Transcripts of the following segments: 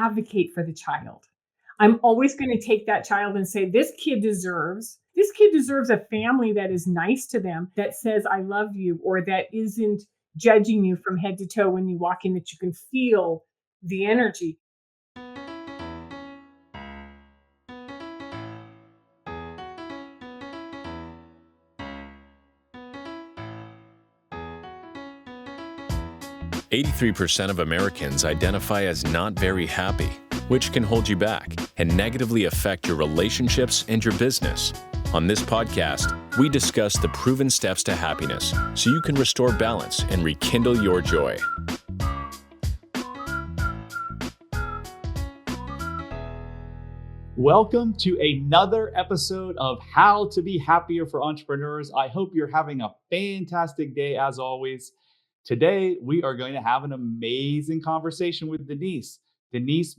advocate for the child. I'm always going to take that child and say, this kid deserves a family that is nice to them, that says, I love you, or that isn't judging you from head to toe when you walk in, that you can feel the energy. "83% of Americans identify as not very happy, which can hold you back and negatively affect your relationships and your business. On this podcast, we discuss the proven steps to happiness so you can restore balance and rekindle your joy." Welcome to another episode of How to Be Happier for Entrepreneurs. I hope you're having a fantastic day as always. Today, we are going to have an amazing conversation with Denise. Denise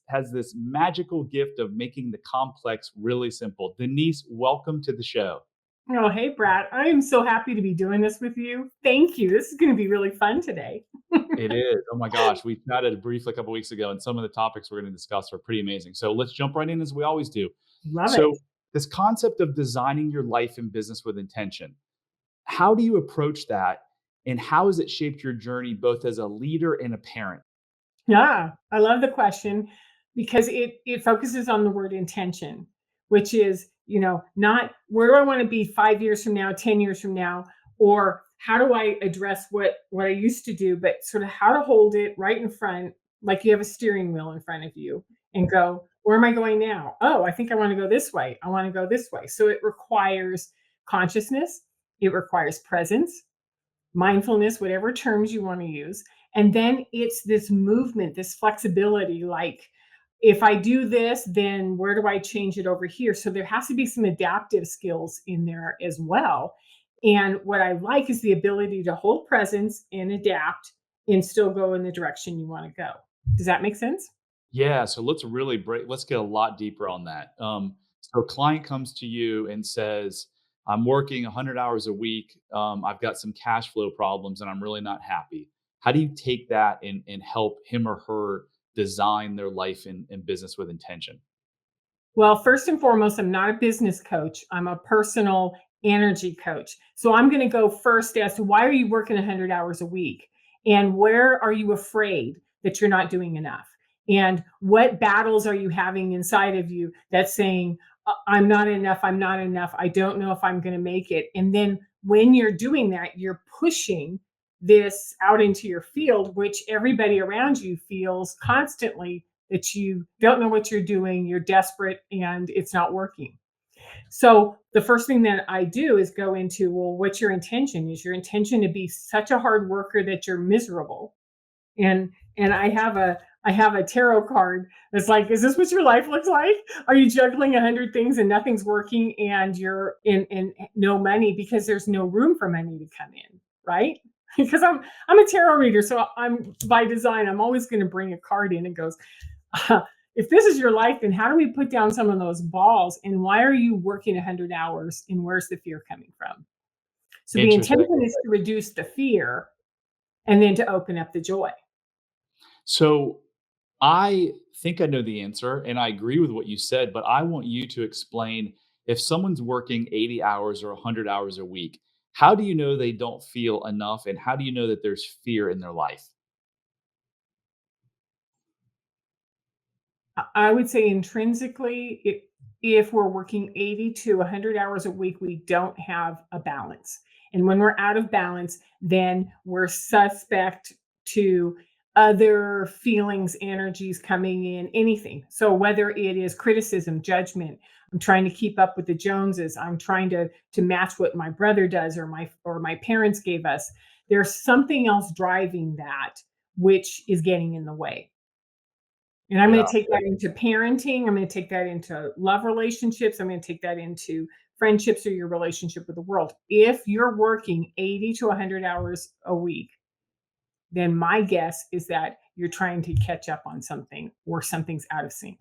has this magical gift of making the complex really simple. Denise, welcome to the show. Oh, hey, Brad. I am so happy to be doing this with you. Thank you. This is going to be really fun today. It is. Oh my gosh. We chatted briefly a couple of weeks ago, and some of the topics we're going to discuss are pretty amazing. So let's jump right in as we always do. Love So it. this concept of designing your life and business with intention, how do you approach that? And how has it shaped your journey both as a leader and a parent? Yeah, I love the question because it focuses on the word intention, which is, not where do I want to be 5 years from now, 10 years from now, or how do I address what I used to do, but sort of how to hold it right in front, like you have a steering wheel in front of you and go, where am I going now? Oh, I think I want to go this way. I want to go this way. So it requires consciousness, it requires presence, mindfulness, whatever terms you want to use. And then it's this movement, this flexibility, like if I do this, then where do I change it over here? So there has to be some adaptive skills in there as well. And what I like is the ability to hold presence and adapt and still go in the direction you want to go. Does that make sense? Yeah, so let's get a lot deeper on that. So a client comes to you and says, I'm working 100 hours a week. I've got some cash flow problems and I'm really not happy. How do you take that and help him or her design their life and business with intention? Well, first and foremost, I'm not a business coach. I'm a personal energy coach. So I'm going to go first as to why are you working 100 hours a week? And where are you afraid that you're not doing enough? And what battles are you having inside of you that's saying, I'm not enough, I'm not enough, I don't know if I'm going to make it. And then when you're doing that, you're pushing this out into your field, which everybody around you feels constantly that you don't know what you're doing, you're desperate, and it's not working. So the first thing that I do is go into, well, what's your intention? Is your intention to be such a hard worker that you're miserable? And I have a tarot card that's like, is this what your life looks like? Are you juggling 100 things and nothing's working and you're in no money because there's no room for money to come in, right? Because I'm a tarot reader, so I'm by design, I'm always going to bring a card in and goes, if this is your life, then how do we put down some of those balls? And why are you working 100 hours? And where's the fear coming from? So the Interesting. intention is to reduce the fear and then to open up the joy. So I think I know the answer and I agree with what you said, but I want you to explain if someone's working 80 hours or 100 hours a week, how do you know they don't feel enough? And how do you know that there's fear in their life? I would say intrinsically, if we're working 80 to 100 hours a week, we don't have a balance. And when we're out of balance, then we're suspect to other feelings, energies coming in, anything. So whether it is criticism, judgment, I'm trying to keep up with the Joneses, I'm trying to match what my brother does or my parents gave us. There's something else driving that, which is getting in the way. And I'm Yeah. going to take that into parenting. I'm going to take that into love relationships. I'm going to take that into friendships or your relationship with the world. If you're working 80 to 100 hours a week, then my guess is that you're trying to catch up on something or something's out of sync.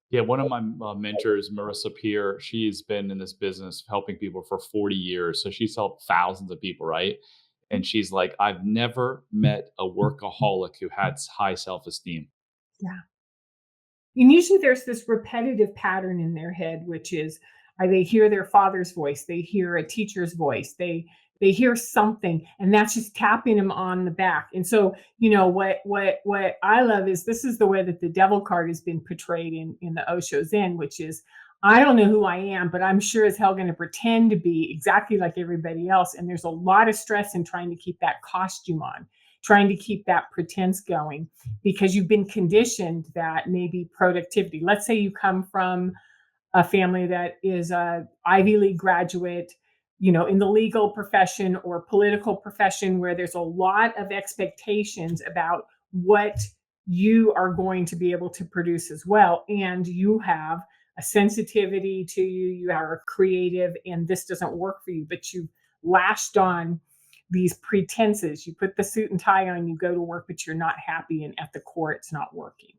Yeah, one of my mentors, Marissa Peer, she's been in this business helping people for 40 years. So she's helped thousands of people, right? And she's like, I've never met a workaholic who had high self esteem. Yeah. And usually there's this repetitive pattern in their head, which is they hear their father's voice, they hear a teacher's voice, they hear something, and that's just tapping them on the back. And so, what I love is this is the way that the devil card has been portrayed in the Osho Zen, which is I don't know who I am, but I'm sure as hell going to pretend to be exactly like everybody else. And there's a lot of stress in trying to keep that costume on, trying to keep that pretense going because you've been conditioned that maybe productivity. Let's say you come from a family that is a Ivy League graduate, in the legal profession or political profession where there's a lot of expectations about what you are going to be able to produce as well. And you have a sensitivity to you are creative, and this doesn't work for you, but you've lashed on these pretenses. You put the suit and tie on, you go to work, but you're not happy, and at the core, it's not working.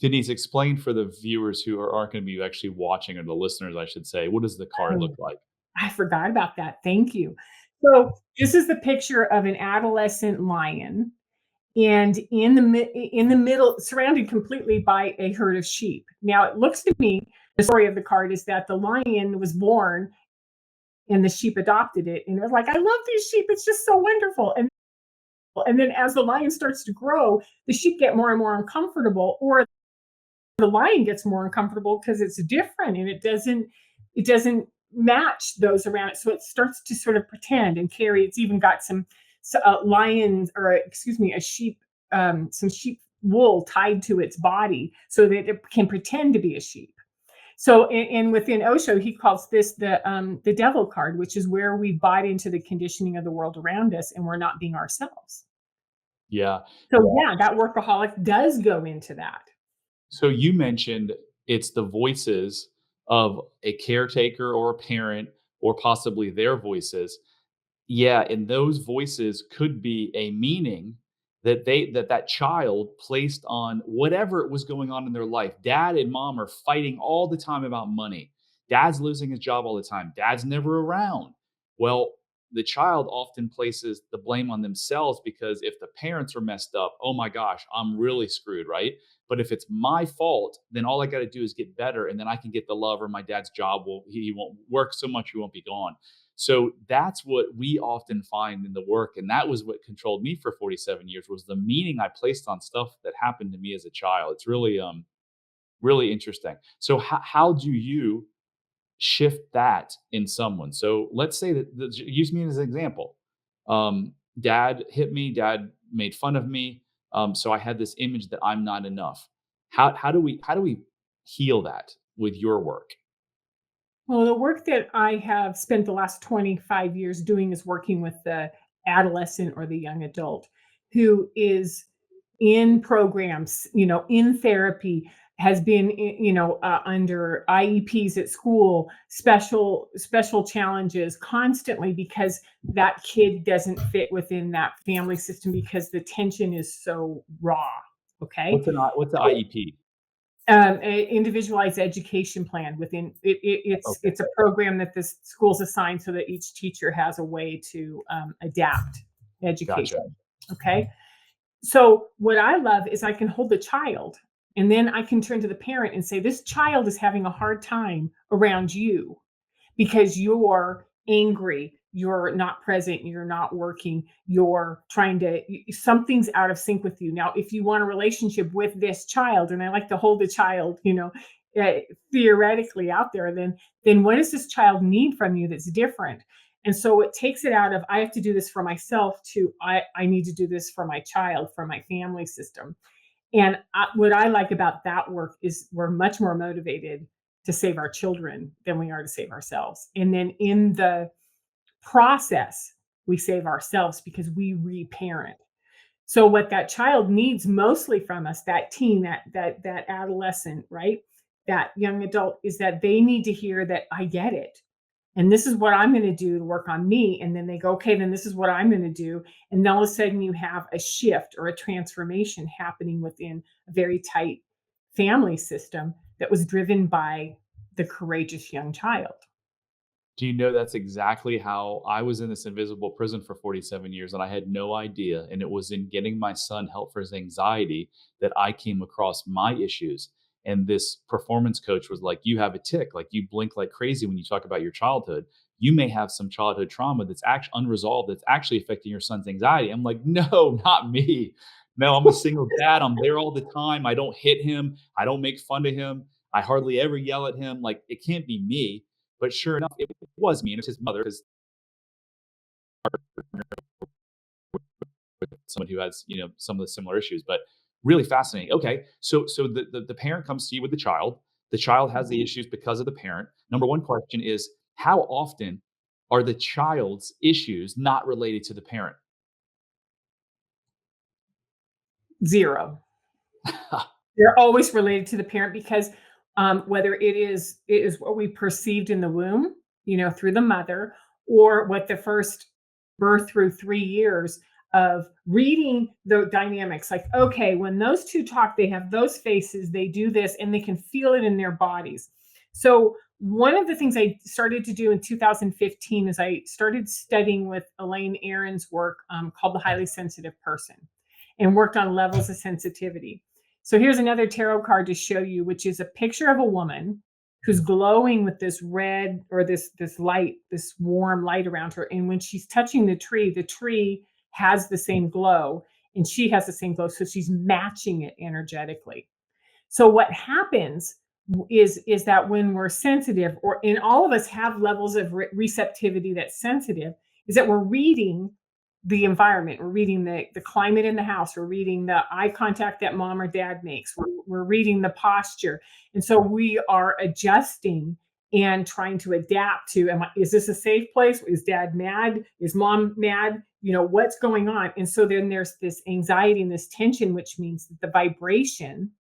Denise, explain for the viewers who aren't going to be actually watching, or the listeners, I should say, what does the card look Oh, like? I forgot about that. Thank you. So this is the picture of an adolescent lion, and in the middle, surrounded completely by a herd of sheep. Now it looks to me the story of the card is that the lion was born and the sheep adopted it, and it was like, I love these sheep. It's just so wonderful. And then as the lion starts to grow, the sheep get more and more uncomfortable, or the lion gets more uncomfortable because it's different and it doesn't match those around it. So it starts to sort of pretend and carry. It's even got some lions, or excuse me, a sheep, some sheep wool tied to its body so that it can pretend to be a sheep. So, and within Osho, he calls this the devil card, which is where we bought into the conditioning of the world around us, and we're not being ourselves. Yeah. So, yeah, that workaholic does go into that. So you mentioned it's the voices of a caretaker or a parent, or possibly their voices. Yeah, and those voices could be a meaning that child placed on whatever was going on in their life. Dad and mom are fighting all the time about money. Dad's losing his job all the time. Dad's never around. Well, the child often places the blame on themselves, because if the parents are messed up, oh my gosh, I'm really screwed, right? But if it's my fault, then all I got to do is get better, and then I can get the love, or my dad's job will he won't work so much, he won't be gone. So that's what we often find in the work, and that was what controlled me for 47 years, was the meaning I placed on stuff that happened to me as a child. It's really interesting. So how do you shift that in someone? So let's say use me as an example. Dad hit me, dad made fun of me. So I had this image that I'm not enough. How do we heal that with your work? Well, the work that I have spent the last 25 years doing is working with the adolescent or the young adult who is in programs, in therapy, has been, under IEPs at school, special challenges constantly because that kid doesn't fit within that family system because the tension is so raw. Okay. What's the IEP? A individualized education plan within Okay, it's a program that the schools assign so that each teacher has a way to adapt gotcha. education. Okay, so what I love is I can hold the child, and then I can turn to the parent and say, this child is having a hard time around you because you're angry, you're not present, you're not working, you're trying to, something's out of sync with you. Now, if you want a relationship with this child, and I like to hold the child, theoretically out there, then what does this child need from you that's different? And so it takes it out of I have to do this for myself to I need to do this for my child, for my family system. And what I like about that work is we're much more motivated to save our children than we are to save ourselves. And then in the process, we save ourselves because we reparent. So what that child needs mostly from us, that teen, that adolescent, right? That young adult, is that they need to hear that I get it. And this is what I'm going to do to work on me. And then they go, okay, then this is what I'm going to do. And then all of a sudden you have a shift or a transformation happening within a very tight family system that was driven by the courageous young child. Do you know that's exactly how I was in this invisible prison for 47 years and I had no idea. And it was in getting my son help for his anxiety that I came across my issues. And this performance coach was like, you have a tick, like you blink like crazy when you talk about your childhood. You may have some childhood trauma that's actually unresolved, that's actually affecting your son's anxiety. I'm like, no, not me. No, I'm a single dad. I'm there all the time. I don't hit him. I don't make fun of him. I hardly ever yell at him. Like, it can't be me. But sure enough, it was me and it's his mother, because someone who has, some of the similar issues. But really fascinating. Okay, so the parent comes to you with the child. The child has the issues because of the parent. Number one question is, how often are the child's issues not related to the parent? Zero. They're always related to the parent because whether it is what we perceived in the womb, through the mother, or what the first birth through 3 years of reading the dynamics. Like, okay, when those two talk, they have those faces, they do this, and they can feel it in their bodies. So one of the things I started to do in 2015 is I started studying with Elaine Aron's work called The Highly Sensitive Person, and worked on levels of sensitivity. So here's another tarot card to show you, which is a picture of a woman who's glowing with this red, or this light, this warm light around her. And when she's touching the tree has the same glow, and she has the same glow. So she's matching it energetically. So what happens is that when we're sensitive, and all of us have levels of receptivity that's sensitive, is that we're reading the environment, we're reading the climate in the house, we're reading the eye contact that mom or dad makes, we're reading the posture. And so we are adjusting and trying to adapt to, is this a safe place? Is dad mad? Is mom mad? What's going on? And so then there's this anxiety and this tension, which means that the vibration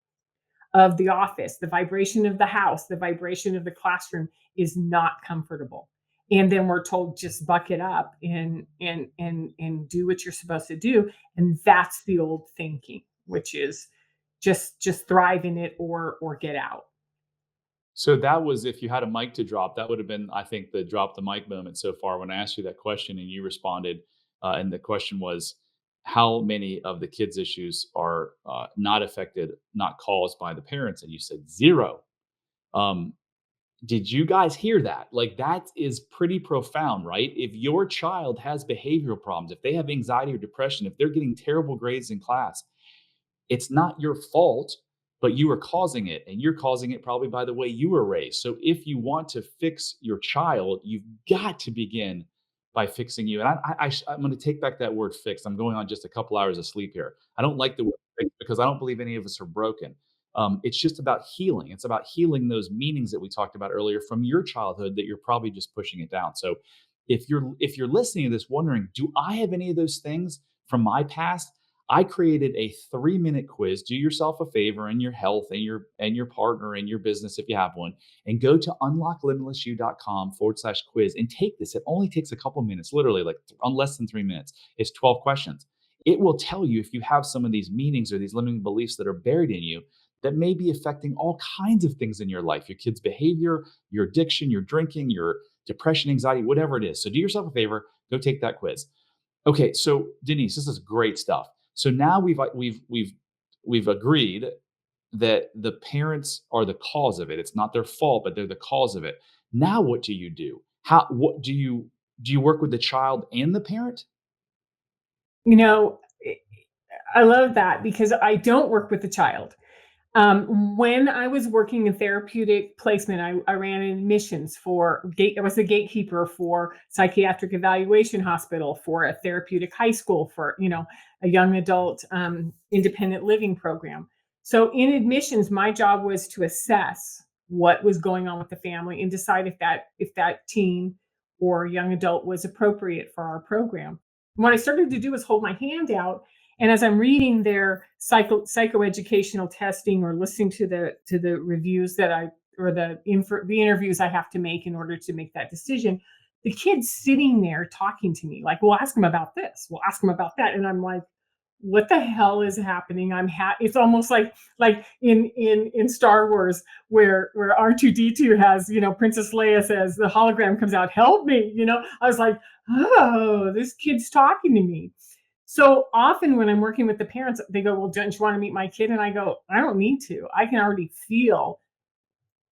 of the office, the vibration of the house, the vibration of the classroom is not comfortable. And then we're told, just buck it up and do what you're supposed to do. And that's the old thinking, which is just thrive in it or get out. So that was, if you had a mic to drop, that would have been, I think, the drop the mic moment so far when I asked you that question and you responded. And the question was, how many of the kids' issues are not affected, not caused by the parents? And you said zero. Um, did you guys hear that? Like, that is pretty profound, right? If your child has behavioral problems, if they have anxiety or depression, if they're getting terrible grades in class, it's not your fault, but you are causing it. And you're causing it probably by the way you were raised. So if you want to fix your child, you've got to begin by fixing you. And I'm going to take back that word fix. I'm going on just a couple hours of sleep here. I don't like the word fix because I don't believe any of us are broken. It's just about healing. It's about healing those meanings that we talked about earlier from your childhood that you're probably just pushing it down. So if you're listening to this wondering, do I have any of those things from my past? I created a 3-minute quiz. Do yourself a favor in your health and your partner and your business if you have one, and go to unlocklimitlessyou.com/quiz and take this. It only takes a couple minutes, literally like on less than 3 minutes. It's 12 questions. It will tell you if you have some of these meanings or these limiting beliefs that are buried in you that may be affecting all kinds of things in your life, your kids' behavior, your addiction, your drinking, your depression, anxiety, whatever it is. So do yourself a favor, go take that quiz. Okay, so Denise, this is great stuff. So now we've agreed that the parents are the cause of it. It's not their fault, but they're the cause of it. Now what do you do? What do you work with the child and the parent? You know, I love that because I don't work with the child. When I was working in therapeutic placement, I ran admissions I was a gatekeeper for psychiatric evaluation hospital, for a therapeutic high school, for, a young adult independent living program. So in admissions, my job was to assess what was going on with the family and decide if that teen or young adult was appropriate for our program. What I started to do was hold my hand out, and as I'm reading their psychoeducational testing or listening to the reviews or the interviews I have to make in order to make that decision, the kid's sitting there talking to me like, "We'll ask him about this. We'll ask him about that." And I'm like, what the hell is happening? It's almost like in Star Wars where R2D2 has, Princess Leia says the hologram comes out, help me, I was like, oh, this kid's talking to me. So often when I'm working with the parents, they go, well, don't you want to meet my kid? And I go, I don't need to. I can already feel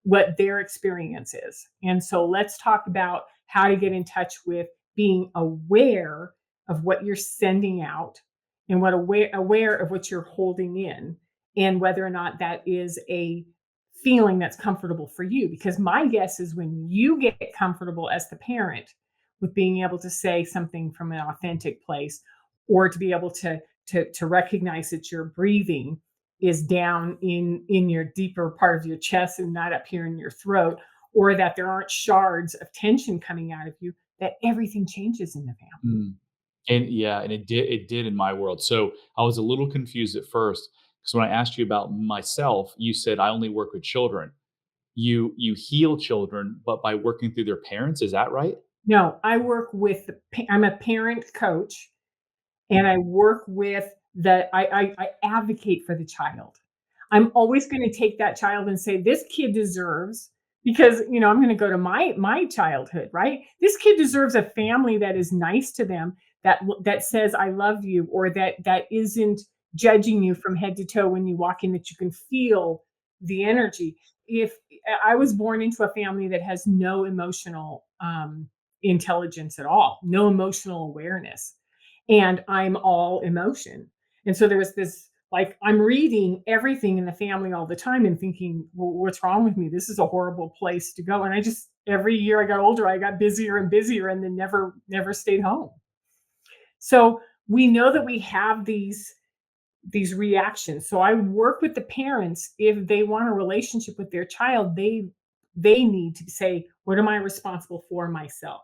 what their experience is. And so let's talk about how to get in touch with being aware of what you're sending out and what aware of what you're holding in, and whether or not that is a feeling that's comfortable for you. Because my guess is when you get comfortable as the parent with being able to say something from an authentic place, or to be able to recognize that you're breathing is down in your deeper part of your chest and not up here in your throat, or that there aren't shards of tension coming out of you, that everything changes in the family. Mm. And yeah, and it did in my world. So I was a little confused at first because when I asked you about myself, you said I only work with children. You heal children, but by working through their parents, is that right? No, I'm a parent coach, and I work with I advocate for the child. I'm always going to take that child and say, this kid deserves, because I'm going to go to my childhood, right? This kid deserves a family that is nice to them, that says I love you, or that isn't judging you from head to toe when you walk in, that you can feel the energy. If I was born into a family that has no emotional intelligence at all, no emotional awareness, and I'm all emotion. And so there was this, like, I'm reading everything in the family all the time and thinking, well, what's wrong with me? This is a horrible place to go. And I just, every year I got older, I got busier and busier, and then never stayed home. So we know that we have these reactions. So I work with the parents. If they want a relationship with their child, they need to say, what am I responsible for myself?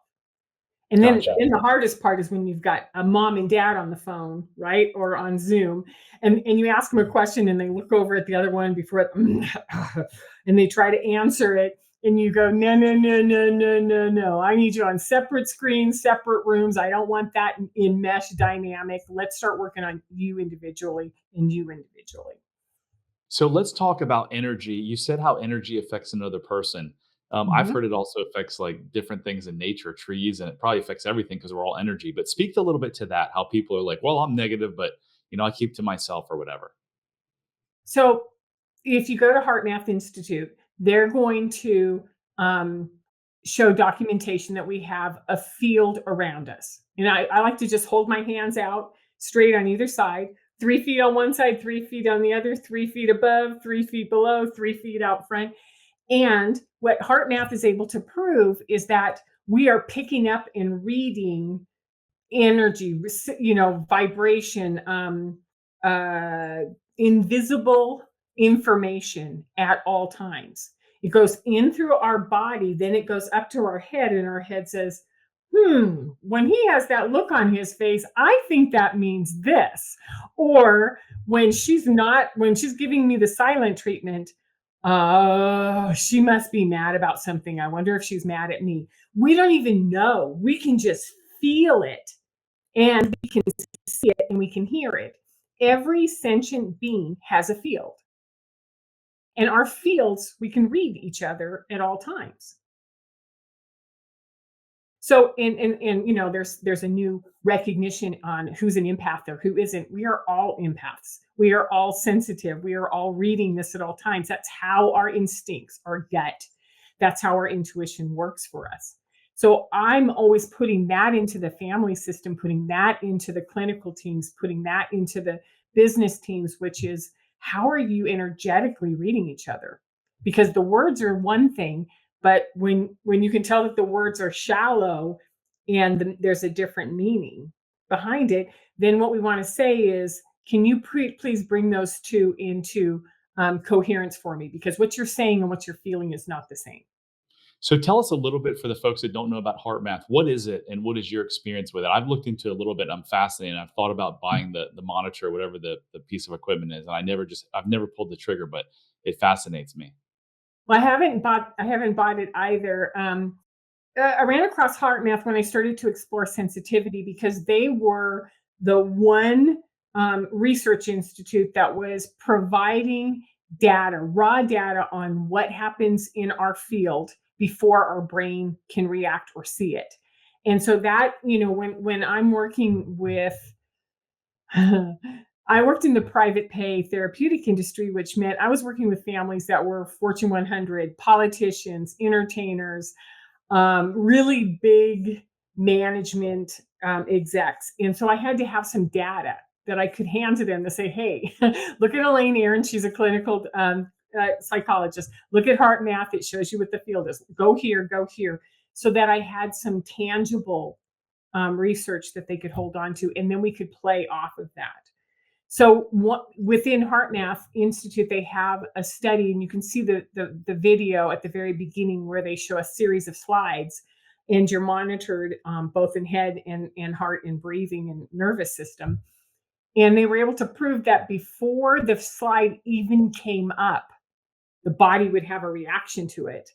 And Gotcha. then the hardest part is when you've got a mom and dad on the phone, right? Or on Zoom, and you ask them a question and they look over at the other one before it, and they try to answer it. And you go, no, no, no, no, no, no, no. I need you on separate screens, separate rooms. I don't want that in mesh dynamic. Let's start working on you individually and you individually. So let's talk about energy. You said how energy affects another person. I've Mhm. heard it also affects like different things in nature, trees, and it probably affects everything because we're all energy. But speak a little bit to that, how people are like, well, I'm negative, but I keep to myself or whatever. So if you go to Heart Math Institute, they're going to um, show documentation that we have a field around us. And I like to just hold my hands out straight on either side, 3 feet on one side, 3 feet on the other, 3 feet above, 3 feet below, 3 feet out front. And what Heart Math is able to prove is that we are picking up and reading energy, vibration, uh, invisible information at all times. It goes in through our body, then it goes up to our head, and our head says, when he has that look on his face, I think that means this. Or when she's giving me the silent treatment, she must be mad about something. I wonder if she's mad at me. We don't even know. We can just feel it, and we can see it, and we can hear it. Every sentient being has a field, and our fields, we can read each other at all times. So, and there's a new recognition on who's an empath or who isn't. We are all empaths. We are all sensitive. We are all reading this at all times. That's how our instincts, our gut, that's how our intuition works for us. So I'm always putting that into the family system, putting that into the clinical teams, putting that into the business teams, which is, how are you energetically reading each other? Because the words are one thing, but when you can tell that the words are shallow, and there's a different meaning behind it, then what we want to say is, can you please bring those two into coherence for me? Because what you're saying and what you're feeling is not the same. So tell us a little bit for the folks that don't know about heart math. What is it and what is your experience with it? I've looked into it a little bit. I'm fascinated. I've thought about buying the monitor, whatever the piece of equipment is. And I've never pulled the trigger, but it fascinates me. Well, I haven't bought it either. I ran across Heart Math when I started to explore sensitivity, because they were the one research institute that was providing data, raw data on what happens in our field before our brain can react or see it. And so that, when I'm working with I worked in the private pay therapeutic industry, which meant I was working with families that were Fortune 100, politicians, entertainers, really big management execs. And so I had to have some data that I could hand to them to say, hey, look at Elaine Aaron. She's a clinical psychologist. Look at Heart Math. It shows you what the field is. Go here, go here. So that I had some tangible research that they could hold on to. And then we could play off of that. So within HeartMath Institute, they have a study, and you can see the video at the very beginning where they show a series of slides, and you're monitored both in head and heart and breathing and nervous system. And they were able to prove that before the slide even came up, the body would have a reaction to it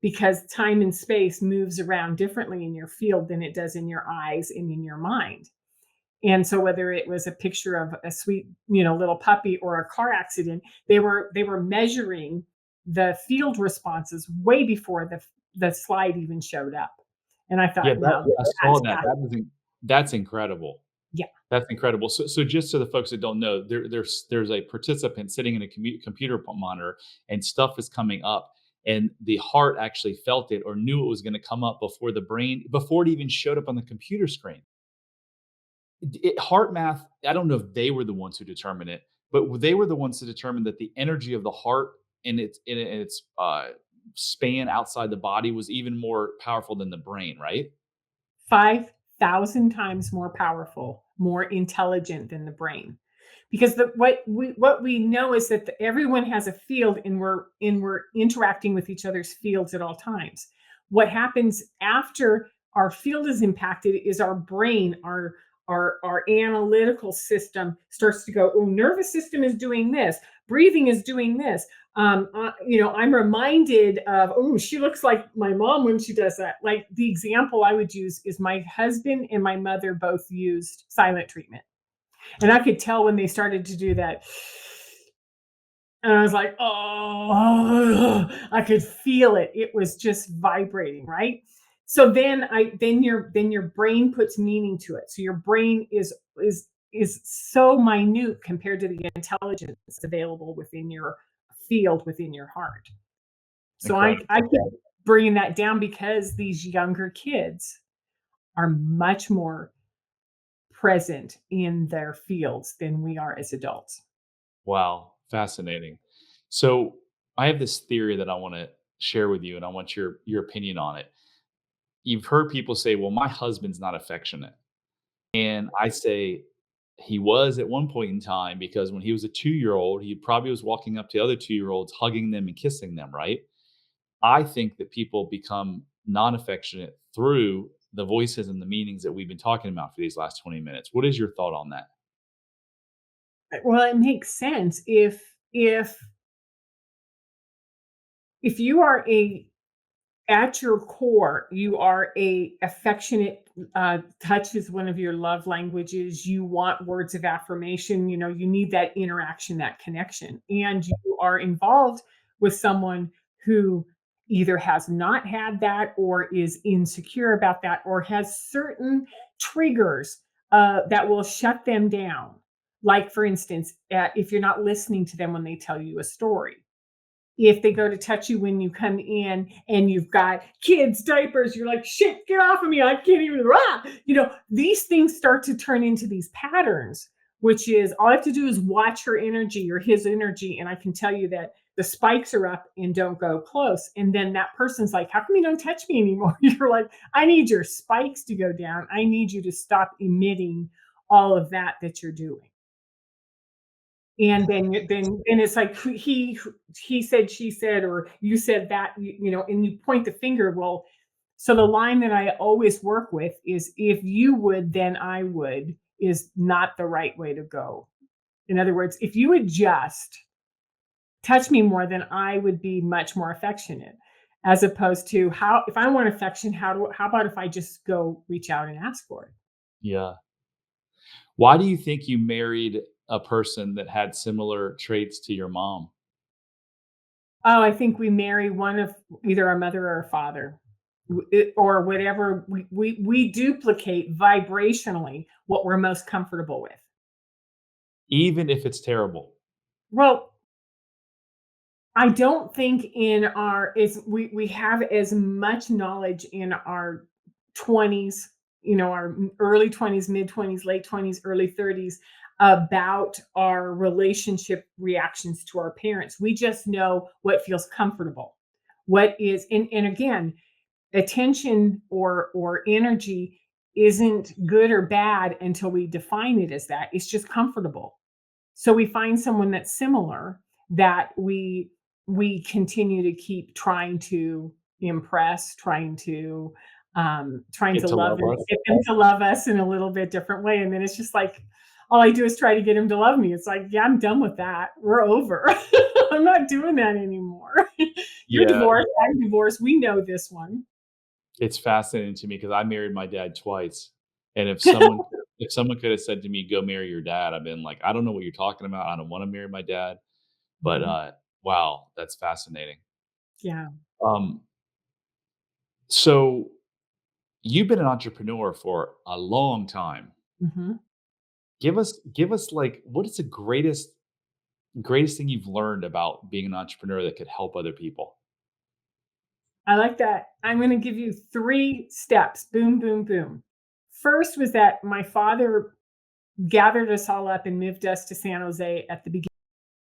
because time and space moves around differently in your field than it does in your eyes and in your mind. And so whether it was a picture of a sweet, little puppy or a car accident, they were measuring the field responses way before the slide even showed up. And I Yeah, thought, no, I saw that's that. got That's incredible. yeah. That's incredible. So just so the folks that don't know, there's a participant sitting in a computer monitor, and stuff is coming up, and the heart actually felt it or knew it was going to come up before it even showed up on the computer screen. Heart Math, I don't know if they were the ones who determined it, but they were the ones to determine that the energy of the heart and its span outside the body was even more powerful than the brain, right? 5,000 times more powerful, more intelligent than the brain. Because what we know is that everyone has a field, and we're interacting with each other's fields at all times. What happens after our field is impacted is our brain, our analytical system starts to go, oh, nervous system is doing this, breathing is doing this. I'm reminded of, oh, she looks like my mom when she does that. Like, the example I would use is my husband and my mother both used silent treatment. And I could tell when they started to do that. And I was like, oh, I could feel it. It was just vibrating, right? So then your brain puts meaning to it. So your brain is so minute compared to the intelligence available within your field, within your heart. So Incredible. I keep bringing that down because these younger kids are much more present in their fields than we are as adults. Wow, fascinating. So I have this theory that I want to share with you, and I want your opinion on it. You've heard people say, "Well, my husband's not affectionate," and I say he was at one point in time because when he was a 2-year-old, he probably was walking up to other 2-year-olds, hugging them and kissing them. Right? I think that people become non-affectionate through the voices and the meanings that we've been talking about for these last 20 minutes. What is your thought on that? Well, it makes sense if you are a at your core, you are a affectionate, touch is one of your love languages. You want words of affirmation. You need that interaction, that connection, and you are involved with someone who either has not had that or is insecure about that or has certain triggers that will shut them down. Like, for instance, if you're not listening to them when they tell you a story, if they go to touch you when you come in and you've got kids diapers, you're like, shit, get off of me, I can't even, these things start to turn into these patterns, which is all I have to do is watch her energy or his energy, and I can tell you that the spikes are up and don't go close. And then that person's like, how come you don't touch me anymore? You're like, I need your spikes to go down, I need you to stop emitting all of that you're doing. And then it's like, he said, she said, or you said that, and you point the finger. Well, so the line that I always work with is, if you would, then I would, is not the right way to go. In other words, if you would just touch me more, then I would be much more affectionate. As opposed to, how if I want affection, how about if I just go reach out and ask for it? Yeah. Why do you think you married a person that had similar traits to your mom? Oh, I think we marry one of either our mother or our father, or whatever we duplicate vibrationally what we're most comfortable with. Even if it's terrible? Well, I don't think in our is we have as much knowledge in our 20s, our early 20s, mid 20s, late 20s, early 30s about our relationship reactions to our parents. We just know what feels comfortable. What is and again, attention or energy isn't good or bad until we define it as that. It's just comfortable. So we find someone that's similar that we continue to keep trying to impress, trying Get to to love love and us? get them to love us in a little bit different way. And then it's just like all I do is try to get him to love me. It's like, yeah, I'm done with that. We're over. I'm not doing that anymore. You're Yeah, divorced. I'm divorced. We know this one. it's fascinating to me because I married my dad twice, and if someone could have said to me, "Go marry your dad," I've been like, "I don't know what you're talking about. I don't wanna marry my dad." But, Mhm. wow, that's fascinating. Yeah. Um, so you've been an entrepreneur for a long time. Mhm. Give us, like, what is the greatest thing you've learned about being an entrepreneur that could help other people? I like that. I'm going to give you 3 steps. Boom, boom, boom. First was that my father gathered us all up and moved us to San Jose at the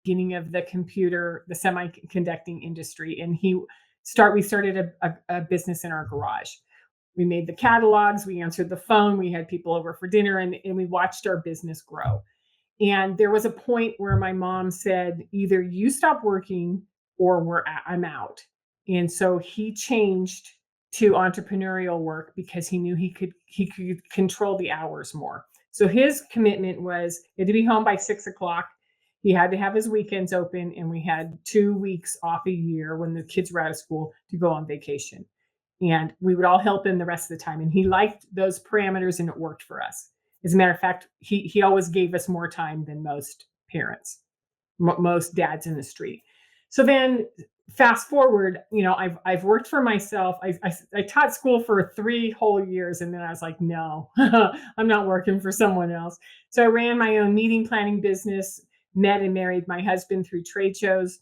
beginning of the semiconducting industry. And we started a business in our garage. We made the catalogs, we answered the phone, we had people over for dinner, and we watched our business grow. And there was a point where my mom said, either you stop working or I'm out. And so he changed to entrepreneurial work because he knew he could control the hours more. So his commitment was he had to be home by 6 o'clock. He had to have his weekends open, and we had 2 weeks off a year when the kids were out of school to go on vacation. And we would all help him the rest of the time. And he liked those parameters, and it worked for us. As a matter of fact, he always gave us more time than most parents, most dads in the street. So then, fast forward, I've worked for myself. I taught school for 3 whole years, and then I was like, no, I'm not working for someone else. So I ran my own meeting planning business, met and married my husband through trade shows.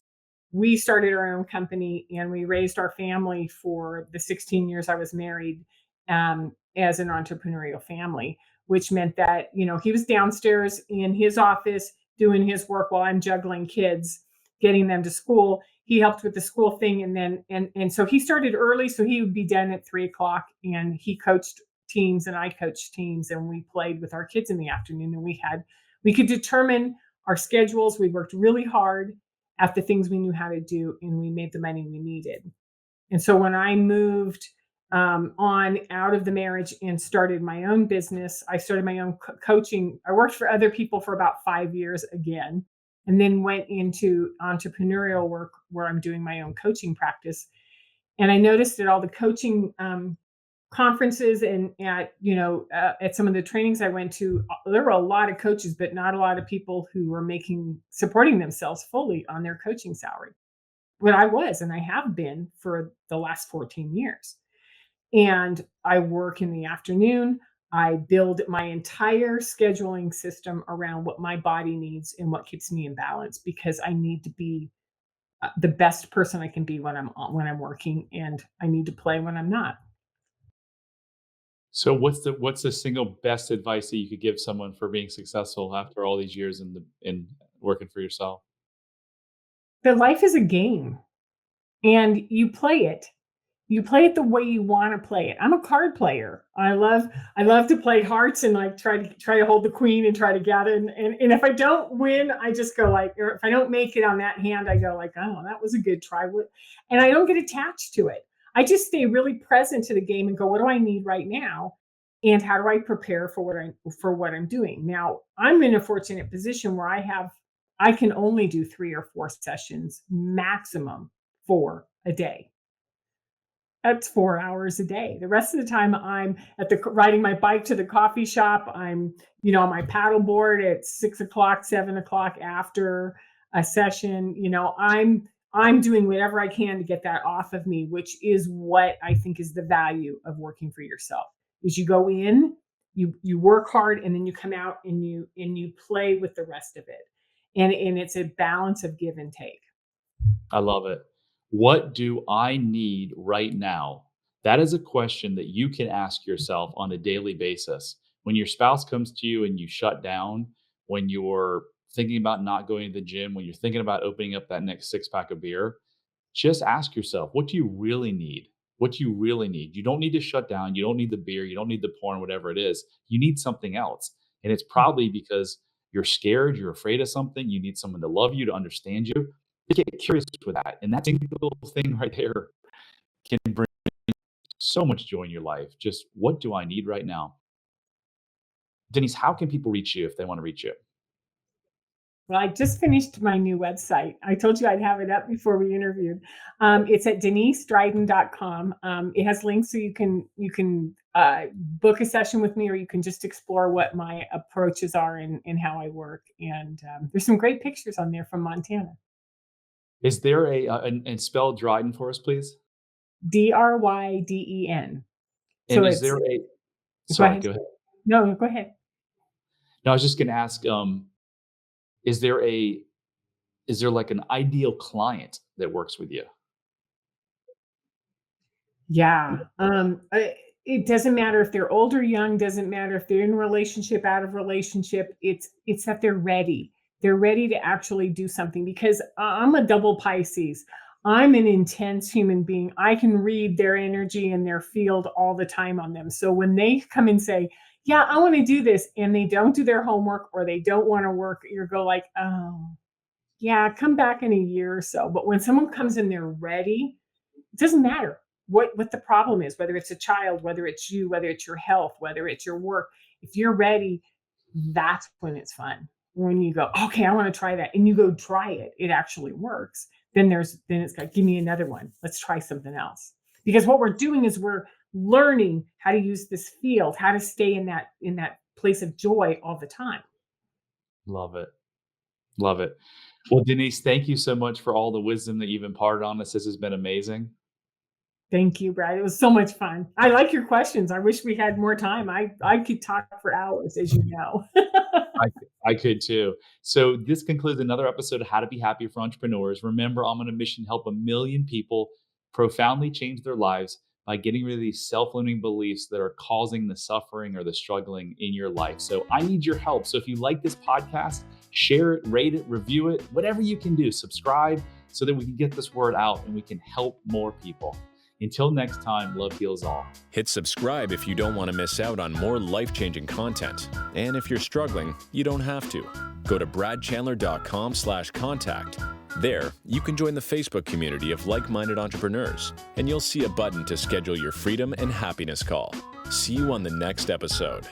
We started our own company, and we raised our family for the 16 years I was married, as an entrepreneurial family, which meant that, he was downstairs in his office doing his work while I'm juggling kids, getting them to school. He helped with the school thing. And so he started early. So he would be done at 3 o'clock, and he coached teams and I coached teams, and we played with our kids in the afternoon. And we could determine our schedules. We worked really hard at the things we knew how to do, and we made the money we needed. And so when I moved on out of the marriage and started my own business, I started my own coaching. I worked for other people for about 5 years again, and then went into entrepreneurial work where I'm doing my own coaching practice. And I noticed at all the coaching conferences and at some of the trainings I went to, there were a lot of coaches, but not a lot of people who were supporting themselves fully on their coaching salary. But I was, and I have been for the last 14 years. And I work in the afternoon. I build my entire scheduling system around what my body needs and what keeps me in balance, because I need to be the best person I can be when I'm working, and I need to play when I'm not. So what's the single best advice that you could give someone for being successful after all these years in working for yourself? But life is a game, and you play it the way you wanna play it. I'm a card player. I love to play hearts and, like, try to hold the queen and try to gather, and if I don't win, I just go, like, or if I don't make it on that hand, I go, like, "Oh, that was a good try," and I don't get attached to it. I just stay really present to the game and go, "What do I need right now? And how do I prepare for what I'm doing?" Now, I'm in a fortunate position where I can only do 3 or 4 sessions, maximum 4 a day. That's 4 hours a day. The rest of the time I'm at the riding my bike to the coffee shop. I'm, on my paddle board at 6 o'clock, 7 o'clock after a session. I'm doing whatever I can to get that off of me, which is what I think is the value of working for yourself. Is you go in, you work hard, and then you come out and you play with the rest of it. And it's a balance of give and take. I love it. What do I need right now? That is a question that you can ask yourself on a daily basis. When your spouse comes to you and you shut down, when you're thinking about not going to the gym, when you're thinking about opening up that next six pack of beer, just ask yourself, what do you really need? What do you really need? You don't need to shut down. You don't need the beer. You don't need the porn, whatever it is. You need something else. And it's probably because you're scared, you're afraid of something. You need someone to love you, to understand you. Get curious with that. And that single thing right there can bring so much joy in your life. Just what do I need right now? Denise, how can people reach you if they want to reach you? Well, I just finished my new website. I told you I'd have it up before we interviewed. It's at denisedryden.com. It has links so you can book a session with me, or you can just explore what my approaches are and how I work. And there's some great pictures on there from Montana. Is there and spell Dryden for us, please? Dryden. And So is it's there a Go sorry, ahead. go ahead. No, go ahead. No, I was just gonna ask, is there a is there like an ideal client that works with you? Yeah. It doesn't matter if they're old or young, doesn't matter if they're in a relationship, out of relationship. It's that they're ready. They're ready to actually do something, because I'm a double Pisces. I'm an intense human being. I can read their energy and their field all the time on them. So when they come and say, "Yeah, I want to do this," and they don't do their homework or they don't want to work, you go like, "Oh, yeah, come back in a year or so." But when someone comes in, they're ready, it doesn't matter what the problem is, whether it's a child, whether it's you, whether it's your health, whether it's your work. If you're ready, that's when it's fun. When you go, okay, I want to try that, and you go try it, it actually works. Then it's got, give me another one. Let's try something else. Because what we're doing is we're learning how to use this field, how to stay in that place of joy all the time. Love it. Love it. Well, Denise, thank you so much for all the wisdom that you've imparted on us. This has been amazing. Thank you, Brad. It was so much fun. I like your questions. I wish we had more time. I could talk for hours, as you know. I I could too. So this concludes another episode of How to Be Happy for Entrepreneurs. Remember, I'm on a mission to help 1 million people profoundly change their lives by getting rid of these self-limiting beliefs that are causing the suffering or the struggling in your life. So I need your help. So if you like this podcast, share it, rate it, review it, whatever you can do, subscribe so that we can get this word out and we can help more people. Until next time, love heals all. Hit subscribe if you don't want to miss out on more life-changing content. And if you're struggling, you don't have to. Go to bradchandler.com/contact. There, you can join the Facebook community of like-minded entrepreneurs, and you'll see a button to schedule your freedom and happiness call. See you on the next episode.